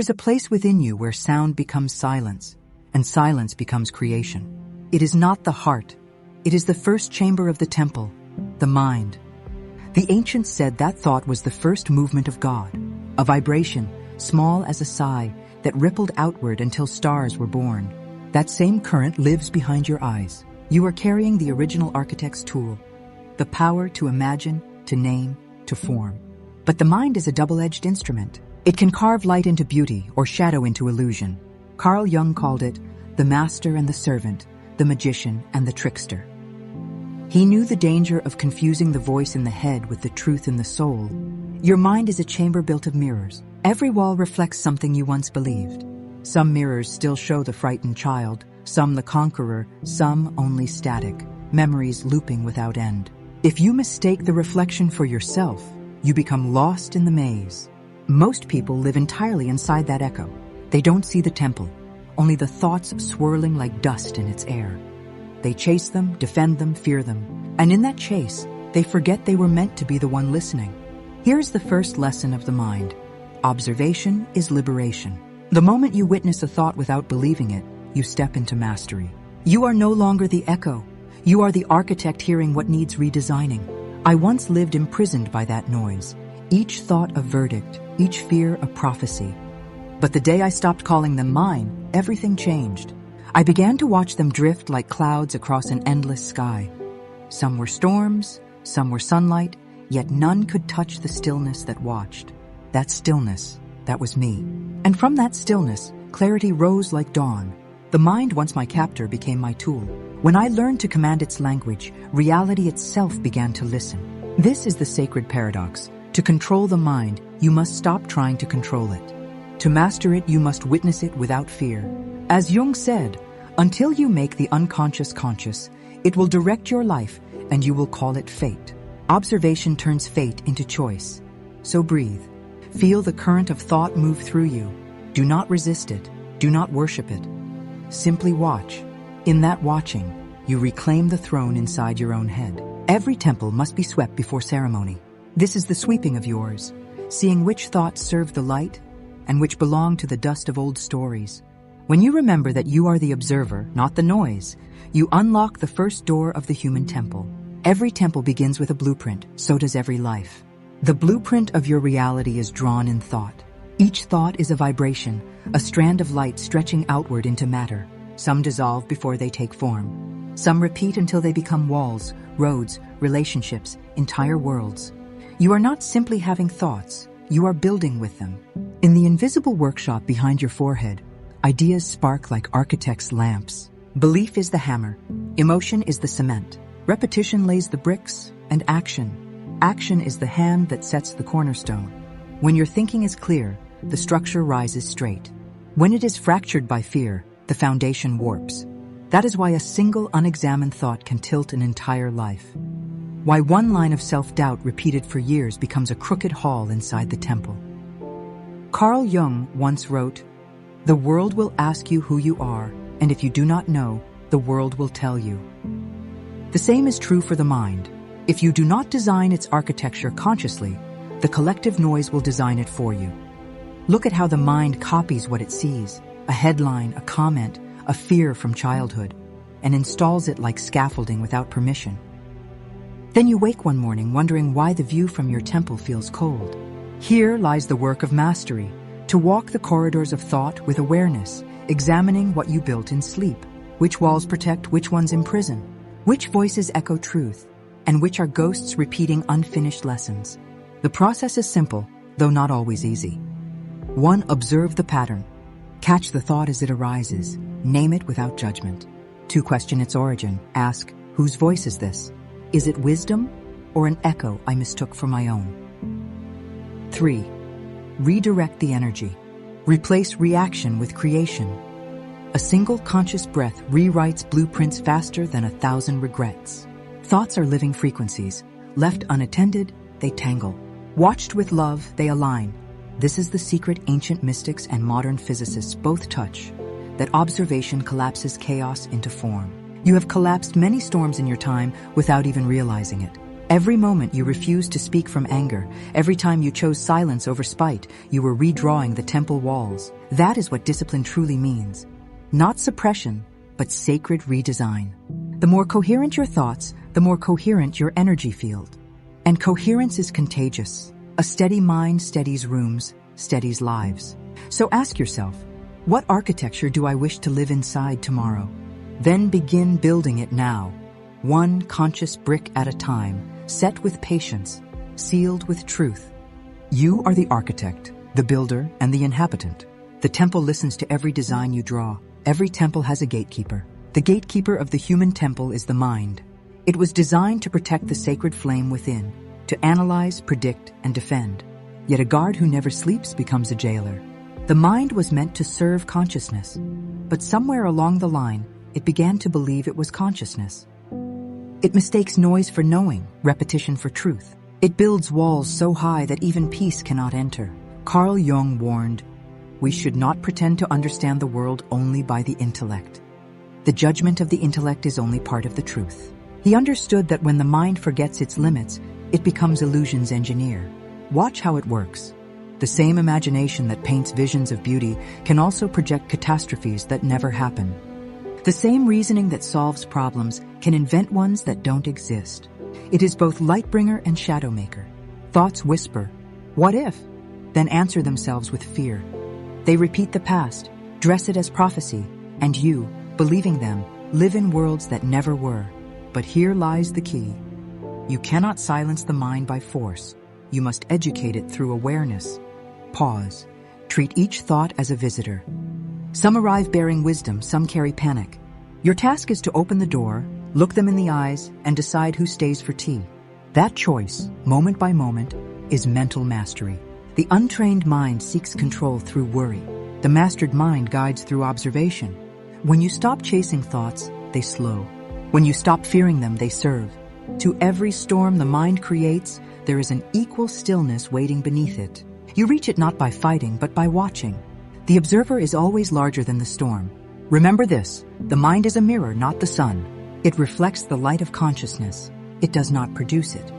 is a place within you where sound becomes silence, and silence becomes creation. It is not the heart. It is the first chamber of the temple, the mind. The ancients said that thought was the first movement of God, a vibration, small as a sigh, that rippled outward until stars were born. That same current lives behind your eyes. You are carrying the original architect's tool, the power to imagine, to name, to form. But the mind is a double-edged instrument. It can carve light into beauty or shadow into illusion. Carl Jung called it the master and the servant, the magician and the trickster. He knew the danger of confusing the voice in the head with the truth in the soul. Your mind is a chamber built of mirrors. Every wall reflects something you once believed. Some mirrors still show the frightened child, some the conqueror, some only static, memories looping without end. If you mistake the reflection for yourself, you become lost in the maze. Most people live entirely inside that echo. They don't see the temple, only the thoughts swirling like dust in its air. They chase them, defend them, fear them, and in that chase, they forget they were meant to be the one listening. Here's the first lesson of the mind. Observation is liberation. The moment you witness a thought without believing it, you step into mastery. You are no longer the echo. You are the architect hearing what needs redesigning. I once lived imprisoned by that noise, each thought a verdict, each fear a prophecy. But the day I stopped calling them mine, everything changed. I began to watch them drift like clouds across an endless sky. Some were storms, some were sunlight, yet none could touch the stillness that watched. That stillness, that was me. And from that stillness, clarity rose like dawn. The mind, once my captor, became my tool. When I learned to command its language, reality itself began to listen. This is the sacred paradox. To control the mind, you must stop trying to control it. To master it, you must witness it without fear. As Jung said, until you make the unconscious conscious, it will direct your life and you will call it fate. Observation turns fate into choice. So breathe. Feel the current of thought move through you. Do not resist it. Do not worship it. Simply watch. In that watching, you reclaim the throne inside your own head. Every temple must be swept before ceremony. This is the sweeping of yours, seeing which thoughts serve the light and which belong to the dust of old stories. When you remember that you are the observer, not the noise, you unlock the first door of the human temple. Every temple begins with a blueprint, so does every life. The blueprint of your reality is drawn in thought. Each thought is a vibration, a strand of light stretching outward into matter. Some dissolve before they take form. Some repeat until they become walls, roads, relationships, entire worlds. You are not simply having thoughts, you are building with them. In the invisible workshop behind your forehead, ideas spark like architects' lamps. Belief is the hammer, emotion is the cement, repetition lays the bricks, and action is the hand that sets the cornerstone. When your thinking is clear, the structure rises straight. When it is fractured by fear, the foundation warps. That is why a single unexamined thought can tilt an entire life. Why one line of self-doubt repeated for years becomes a crooked hall inside the temple. Carl Jung once wrote, "The world will ask you who you are, and if you do not know, the world will tell you." The same is true for the mind. If you do not design its architecture consciously, the collective noise will design it for you. Look at how the mind copies what it sees, a headline, a comment, a fear from childhood, and installs it like scaffolding without permission. Then you wake one morning wondering why the view from your temple feels cold. Here lies the work of mastery, to walk the corridors of thought with awareness, examining what you built in sleep, which walls protect, which ones imprison, which voices echo truth, and which are ghosts repeating unfinished lessons. The process is simple, though not always easy. 1. Observe the pattern. Catch the thought as it arises. Name it without judgment. 2. Question its origin. Ask, whose voice is this? Is it wisdom or an echo I mistook for my own? 3. Redirect the energy. Replace reaction with creation. A single conscious breath rewrites blueprints faster than 1,000 regrets. Thoughts are living frequencies. Left unattended, they tangle. Watched with love, they align. This is the secret ancient mystics and modern physicists both touch, that observation collapses chaos into form. You have collapsed many storms in your time without even realizing it. Every moment you refused to speak from anger, every time you chose silence over spite, you were redrawing the temple walls. That is what discipline truly means. Not suppression, but sacred redesign. The more coherent your thoughts, the more coherent your energy field. And coherence is contagious. A steady mind steadies rooms, steadies lives. So ask yourself, what architecture do I wish to live inside tomorrow? Then begin building it now, one conscious brick at a time, set with patience, sealed with truth. You are the architect, the builder, and the inhabitant. The temple listens to every design you draw. Every temple has a gatekeeper. The gatekeeper of the human temple is the mind. It was designed to protect the sacred flame within, to analyze, predict, and defend. Yet a guard who never sleeps becomes a jailer. The mind was meant to serve consciousness, but somewhere along the line, it began to believe it was consciousness. It mistakes noise for knowing, repetition for truth. It builds walls so high that even peace cannot enter. Carl Jung warned, "We should not pretend to understand the world only by the intellect. The judgment of the intellect is only part of the truth." He understood that when the mind forgets its limits, it becomes illusion's engineer. Watch how it works. The same imagination that paints visions of beauty can also project catastrophes that never happen. The same reasoning that solves problems can invent ones that don't exist. It is both lightbringer and shadowmaker. Thoughts whisper, "What if?" then answer themselves with fear. They repeat the past, dress it as prophecy, and you, believing them, live in worlds that never were. But here lies the key. You cannot silence the mind by force. You must educate it through awareness. Pause. Treat each thought as a visitor. Some arrive bearing wisdom, some carry panic. Your task is to open the door, look them in the eyes, and decide who stays for tea. That choice, moment by moment, is mental mastery. The untrained mind seeks control through worry. The mastered mind guides through observation. When you stop chasing thoughts, they slow. When you stop fearing them, they serve. To every storm the mind creates, there is an equal stillness waiting beneath it. You reach it not by fighting, but by watching. The observer is always larger than the storm. Remember this, the mind is a mirror, not the sun. It reflects the light of consciousness. It does not produce it.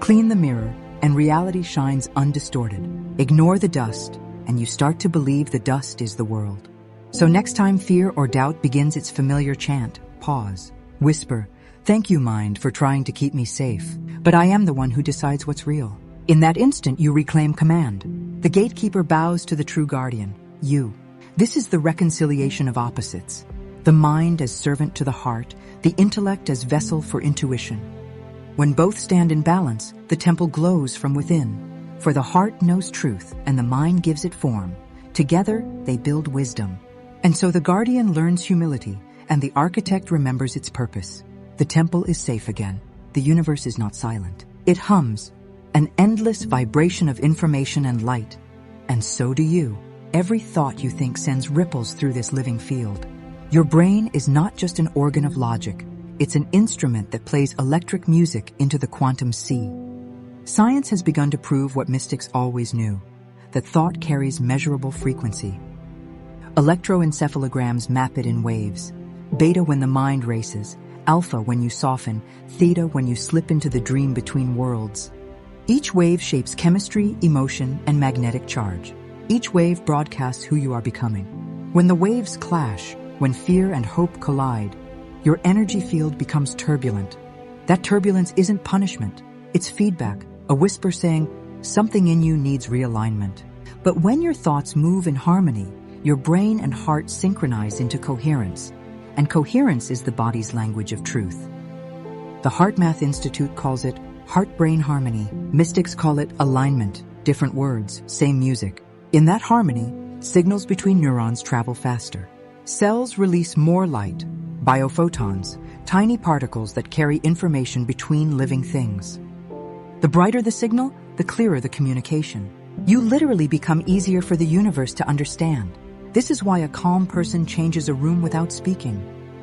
Clean the mirror, and reality shines undistorted. Ignore the dust, and you start to believe the dust is the world. So next time fear or doubt begins its familiar chant, pause. Whisper, "Thank you, mind, for trying to keep me safe, but I am the one who decides what's real." In that instant, you reclaim command. The gatekeeper bows to the true guardian, you. This is the reconciliation of opposites. The mind as servant to the heart, the intellect as vessel for intuition. When both stand in balance, the temple glows from within. For the heart knows truth, and the mind gives it form. Together, they build wisdom. And so the guardian learns humility, and the architect remembers its purpose. The temple is safe again. The universe is not silent. It hums, an endless vibration of information and light. And so do you. Every thought you think sends ripples through this living field. Your brain is not just an organ of logic. It's an instrument that plays electric music into the quantum sea. Science has begun to prove what mystics always knew, that thought carries measurable frequency. Electroencephalograms map it in waves. Beta when the mind races, alpha when you soften, theta when you slip into the dream between worlds. Each wave shapes chemistry, emotion, and magnetic charge. Each wave broadcasts who you are becoming. When the waves clash, when fear and hope collide, your energy field becomes turbulent. That turbulence isn't punishment, it's feedback, a whisper saying, something in you needs realignment. But when your thoughts move in harmony, your brain and heart synchronize into coherence. And coherence is the body's language of truth. The HeartMath Institute calls it heart-brain harmony. Mystics call it alignment, different words, same music. In that harmony, signals between neurons travel faster. Cells release more light, biophotons, tiny particles that carry information between living things. The brighter the signal, the clearer the communication. You literally become easier for the universe to understand. This is why a calm person changes a room without speaking.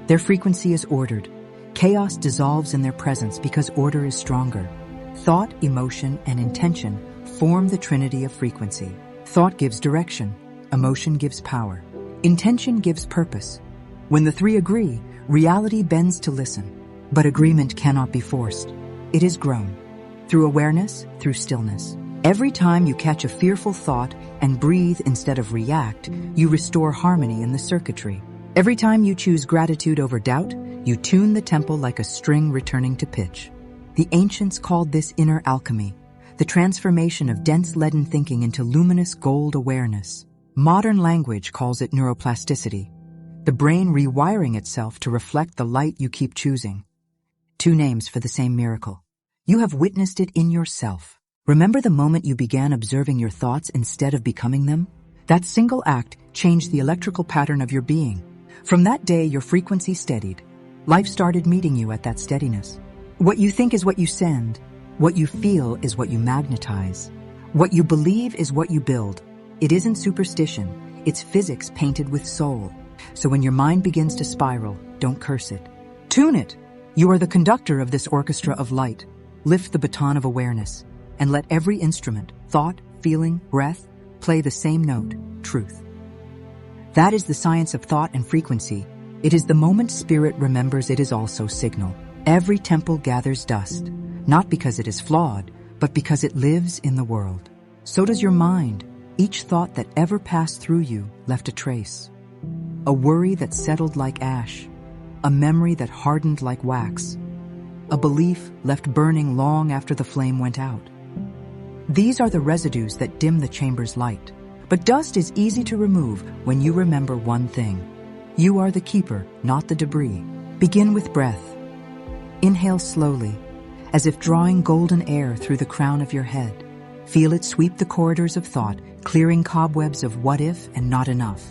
Their frequency is ordered. Chaos dissolves in their presence because order is stronger. Thought, emotion, and intention form the trinity of frequency. Thought gives direction. Emotion gives power. Intention gives purpose. When the three agree, reality bends to listen. But agreement cannot be forced. It is grown. Through awareness, through stillness. Every time you catch a fearful thought and breathe instead of react, you restore harmony in the circuitry. Every time you choose gratitude over doubt, you tune the temple like a string returning to pitch. The ancients called this inner alchemy, the transformation of dense leaden thinking into luminous gold awareness. Modern language calls it neuroplasticity, the brain rewiring itself to reflect the light you keep choosing. Two names for the same miracle. You have witnessed it in yourself. Remember the moment you began observing your thoughts instead of becoming them? That single act changed the electrical pattern of your being. From that day, your frequency steadied. Life started meeting you at that steadiness. What you think is what you send. What you feel is what you magnetize. What you believe is what you build. It isn't superstition. It's physics painted with soul. So when your mind begins to spiral, don't curse it. Tune it. You are the conductor of this orchestra of light. Lift the baton of awareness and let every instrument, thought, feeling, breath, play the same note, truth. That is the science of thought and frequency. It is the moment spirit remembers it is also signal. Every temple gathers dust, not because it is flawed, but because it lives in the world. So does your mind. Each thought that ever passed through you left a trace. A worry that settled like ash. A memory that hardened like wax. A belief left burning long after the flame went out. These are the residues that dim the chamber's light. But dust is easy to remove when you remember one thing. You are the keeper, not the debris. Begin with breath. Inhale slowly, as if drawing golden air through the crown of your head. Feel it sweep the corridors of thought, clearing cobwebs of what if and not enough.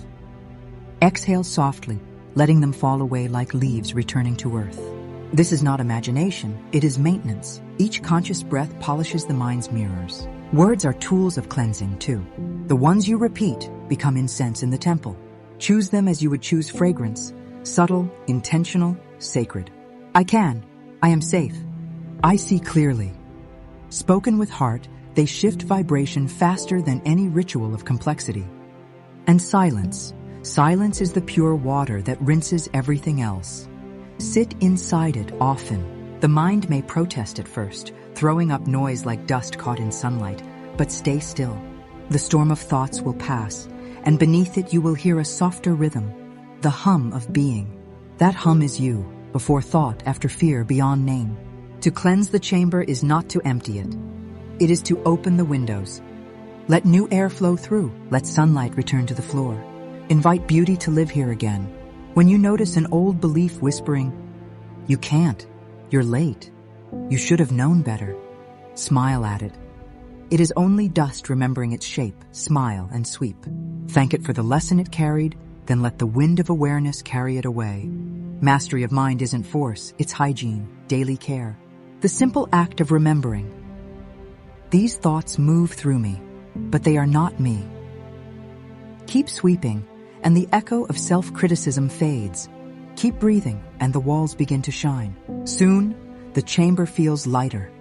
Exhale softly, letting them fall away like leaves returning to earth. This is not imagination, it is maintenance. Each conscious breath polishes the mind's mirrors. Words are tools of cleansing, too. The ones you repeat become incense in the temple. Choose them as you would choose fragrance, subtle, intentional, sacred. I can. I am safe. I see clearly. Spoken with heart, they shift vibration faster than any ritual of complexity. And silence. Silence is the pure water that rinses everything else. Sit inside it often. The mind may protest at first, throwing up noise like dust caught in sunlight, but stay still. The storm of thoughts will pass, and beneath it you will hear a softer rhythm, the hum of being. That hum is you, before thought, after fear, beyond name. To cleanse the chamber is not to empty it. It is to open the windows. Let new air flow through. Let sunlight return to the floor. Invite beauty to live here again. When you notice an old belief whispering, "You can't, you're late, you should have known better," smile at it. It is only dust remembering its shape, smile and sweep. Thank it for the lesson it carried, then let the wind of awareness carry it away. Mastery of mind isn't force, it's hygiene, daily care. The simple act of remembering. These thoughts move through me, but they are not me. Keep sweeping, and the echo of self-criticism fades. Keep breathing, and the walls begin to shine. Soon, the chamber feels lighter,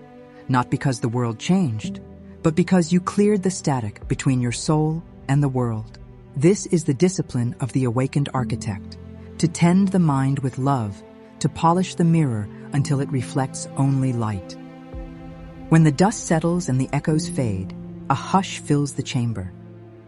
not because the world changed, but because you cleared the static between your soul and the world. This is the discipline of the awakened architect, to tend the mind with love, to polish the mirror until it reflects only light. When the dust settles and the echoes fade, a hush fills the chamber.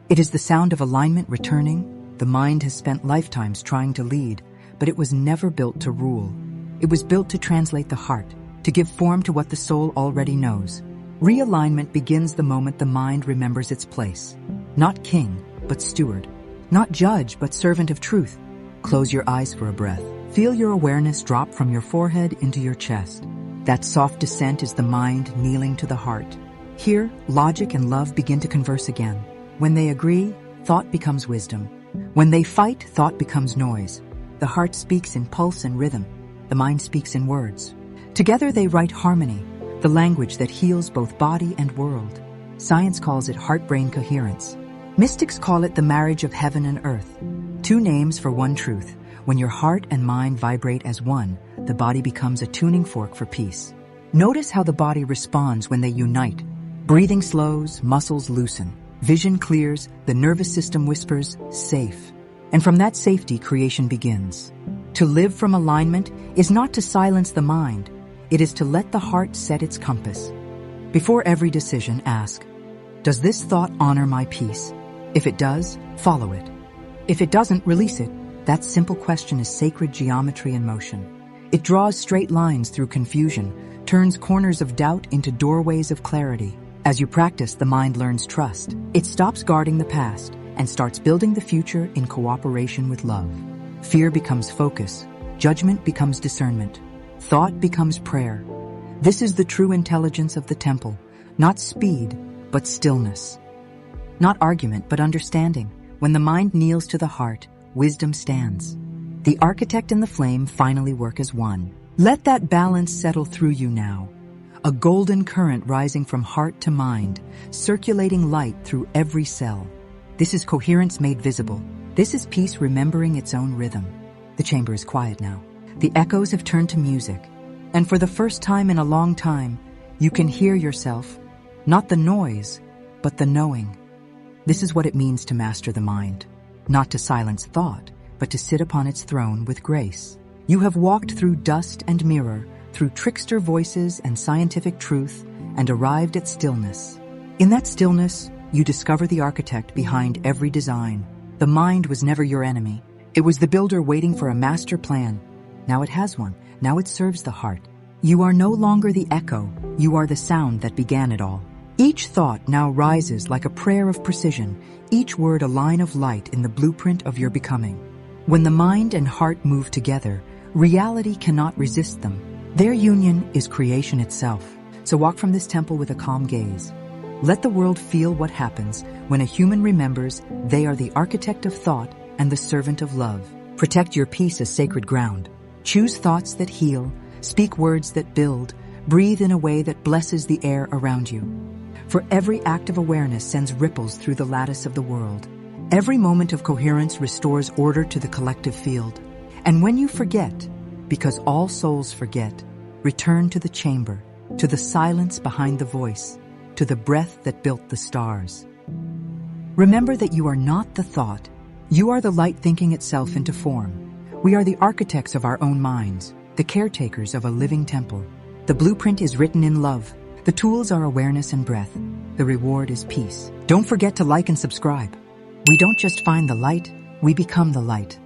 It is the sound of alignment returning. The mind has spent lifetimes trying to lead, but it was never built to rule. It was built to translate the heart, to give form to what the soul already knows. Realignment begins the moment the mind remembers its place. Not king, but steward. Not judge, but servant of truth. Close your eyes for a breath. Feel your awareness drop from your forehead into your chest. That soft descent is the mind kneeling to the heart. Here, logic and love begin to converse again. When they agree, thought becomes wisdom. When they fight, thought becomes noise. The heart speaks in pulse and rhythm. The mind speaks in words. Together they write harmony, the language that heals both body and world. Science calls it heart-brain coherence. Mystics call it the marriage of heaven and earth. Two names for one truth. When your heart and mind vibrate as one, the body becomes a tuning fork for peace. Notice how the body responds when they unite. Breathing slows, muscles loosen. Vision clears, the nervous system whispers, safe. And from that safety, creation begins. To live from alignment is not to silence the mind. It is to let the heart set its compass. Before every decision, ask, does this thought honor my peace? If it does, follow it. If it doesn't, release it. That simple question is sacred geometry in motion. It draws straight lines through confusion, turns corners of doubt into doorways of clarity. As you practice, the mind learns trust. It stops guarding the past and starts building the future in cooperation with love. Fear becomes focus. Judgment becomes discernment. Thought becomes prayer. This is the true intelligence of the temple. Not speed, but stillness. Not argument, but understanding. When the mind kneels to the heart, wisdom stands. The architect and the flame finally work as one. Let that balance settle through you now. A golden current rising from heart to mind, circulating light through every cell. This is coherence made visible. This is peace remembering its own rhythm. The chamber is quiet now. The echoes have turned to music. And for the first time in a long time, you can hear yourself, not the noise, but the knowing. This is what it means to master the mind. Not to silence thought, but to sit upon its throne with grace. You have walked through dust and mirror, through trickster voices and scientific truth, and arrived at stillness. In that stillness, you discover the architect behind every design. The mind was never your enemy. It was the builder waiting for a master plan. Now it has one. Now it serves the heart. You are no longer the echo. You are the sound that began it all. Each thought now rises like a prayer of precision, each word a line of light in the blueprint of your becoming. When the mind and heart move together, reality cannot resist them. Their union is creation itself. So walk from this temple with a calm gaze. Let the world feel what happens when a human remembers they are the architect of thought and the servant of love. Protect your peace as sacred ground. Choose thoughts that heal, speak words that build, breathe in a way that blesses the air around you. For every act of awareness sends ripples through the lattice of the world. Every moment of coherence restores order to the collective field. And when you forget, because all souls forget, return to the chamber, to the silence behind the voice, to the breath that built the stars. Remember that you are not the thought. You are the light thinking itself into form. We are the architects of our own minds, the caretakers of a living temple. The blueprint is written in love. The tools are awareness and breath. The reward is peace. Don't forget to like and subscribe. We don't just find the light, we become the light.